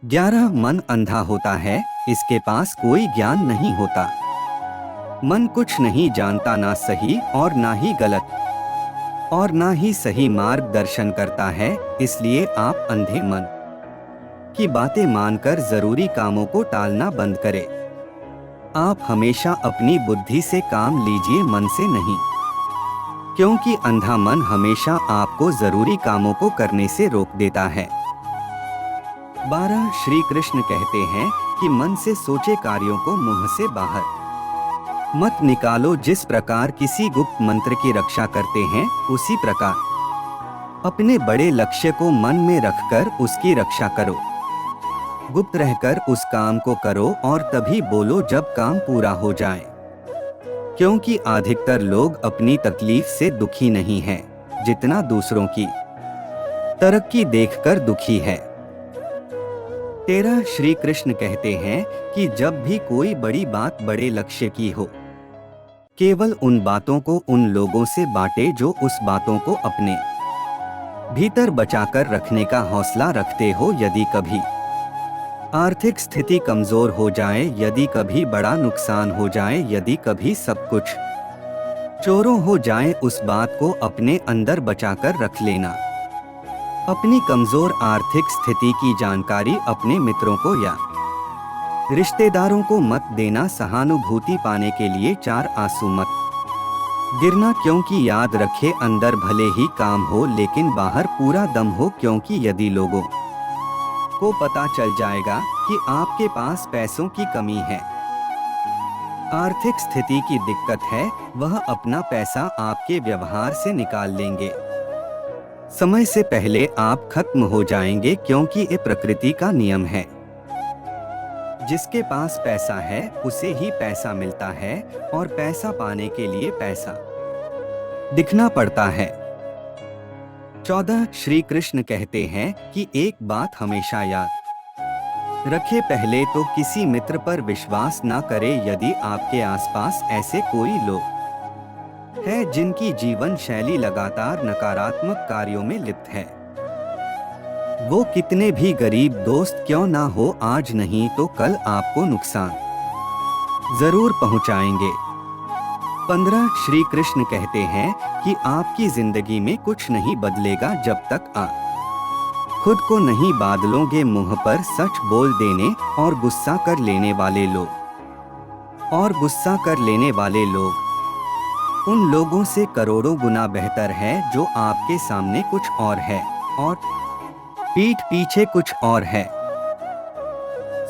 11 मन अंधा होता है, इसके पास कोई ज्ञान नहीं होता। मन कुछ नहीं जानता, ना सही और ना ही गलत, और ना ही सही मार्गदर्शन करता है। इसलिए आप अंधे मन की बातें मानकर जरूरी कामों को टालना बंद करें। आप हमेशा अपनी बुद्धि से काम लीजिए, मन से नहीं, क्योंकि अंधा मन हमेशा आपको जरूरी कामों को करने से रोक देता है। 12 श्री कृष्ण कहते हैं कि मन से सोचे कार्यों को मुंह से बाहर मत निकालो। जिस प्रकार किसी गुप्त मंत्र की रक्षा करते हैं, उसी प्रकार अपने बड़े लक्ष्य को मन में रखकर उसकी रक्षा करो। गुप्त रहकर उस काम को करो और तभी बोलो जब काम पूरा हो जाए, क्योंकि अधिकतर लोग अपनी तकलीफ से दुखी नहीं हैं, जितना दूसरों की तरक्की देखकर दुखी है। 13 श्री कृष्ण कहते हैं कि जब भी कोई बड़ी बात बड़े लक्ष्य की हो, केवल उन बातों को उन लोगों से बांटे जो उस बातों को अपने भीतर बचाकर रखने का हौसला रखते हो। यदि कभी आर्थिक स्थिति कमजोर हो जाए, यदि कभी बड़ा नुकसान हो जाए, यदि कभी सब कुछ चोरों हो जाए, उस बात को अपने अंदर बचाकर रख लेना। अपनी कमजोर आर्थिक स्थिति की जानकारी अपने मित्रों को या रिश्तेदारों को मत देना। सहानुभूति पाने के लिए 4 आंसू मत गिरना, क्योंकि याद रखे अंदर भले ही काम हो लेकिन बाहर पूरा दम हो, क्योंकि यदि लोगों को पता चल जाएगा कि आपके पास पैसों की कमी है, आर्थिक स्थिति की दिक्कत है, वह अपना पैसा आपके व्यवहार से निकाल लेंगे। समय से पहले आप खत्म हो जाएंगे, क्योंकि ये प्रकृति का नियम है। जिसके पास पैसा है उसे ही पैसा मिलता है, और पैसा पाने के लिए पैसा दिखना पड़ता है। 14 श्री कृष्ण कहते हैं कि एक बात हमेशा याद रखे, पहले तो किसी मित्र पर विश्वास ना करे। यदि आपके आसपास ऐसे कोई लोग है जिनकी जीवन शैली लगातार नकारात्मक कार्यों में लिप्त है, वो कितने भी गरीब दोस्त क्यों ना हो, आज नहीं तो कल आपको नुकसान जरूर पहुंचाएंगे। 15 श्री कृष्ण कहते हैं कि आपकी जिंदगी में कुछ नहीं बदलेगा जब तक आप खुद को नहीं बादलोगे। मुंह पर सच बोल देने और गुस्सा कर लेने वाले लोग उन लोगों से करोड़ों गुना बेहतर है जो आपके सामने कुछ और है और पीठ पीछे कुछ और है।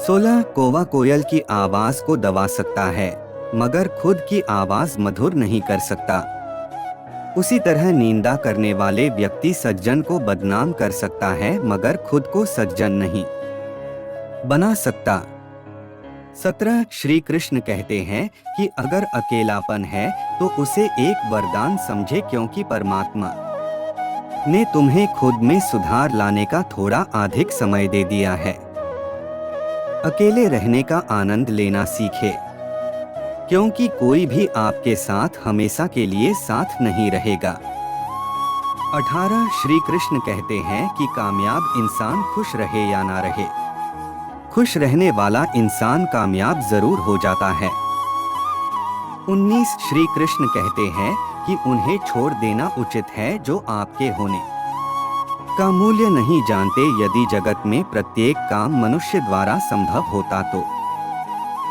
16 कौवा कोयल की आवाज को दबा सकता है, मगर खुद की आवाज मधुर नहीं कर सकता। उसी तरह निंदा करने वाले व्यक्ति सज्जन को बदनाम कर सकता है, मगर खुद को सज्जन नहीं बना सकता। 17 श्री कृष्ण कहते हैं कि अगर अकेलापन है तो उसे एक वरदान समझे, क्योंकि परमात्मा ने तुम्हें खुद में सुधार लाने का थोड़ा अधिक समय दे दिया है। अकेले रहने का आनंद लेना सीखे, क्योंकि कोई भी आपके साथ हमेशा के लिए साथ नहीं रहेगा। 18 श्री कृष्ण कहते हैं कि कामयाब इंसान खुश रहे या ना रहे, खुश रहने वाला इंसान कामयाब जरूर हो जाता है। 19 श्री कृष्ण कहते हैं कि उन्हें छोड़ देना उचित है जो आपके होने का मूल्य नहीं जानते। यदि जगत में प्रत्येक काम मनुष्य द्वारा संभव होता तो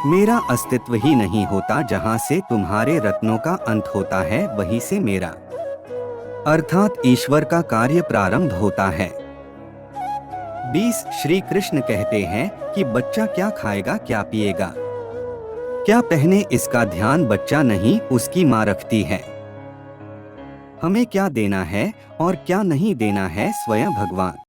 मेरा अस्तित्व ही नहीं होता। जहाँ से तुम्हारे रत्नों का अंत होता है, वहीं से मेरा अर्थात ईश्वर का कार्य प्रारंभ होता है। 20 श्री कृष्ण कहते हैं कि बच्चा क्या खाएगा, क्या पिएगा, क्या पहने, इसका ध्यान बच्चा नहीं उसकी माँ रखती है। हमें क्या देना है और क्या नहीं देना है, स्वयं भगवान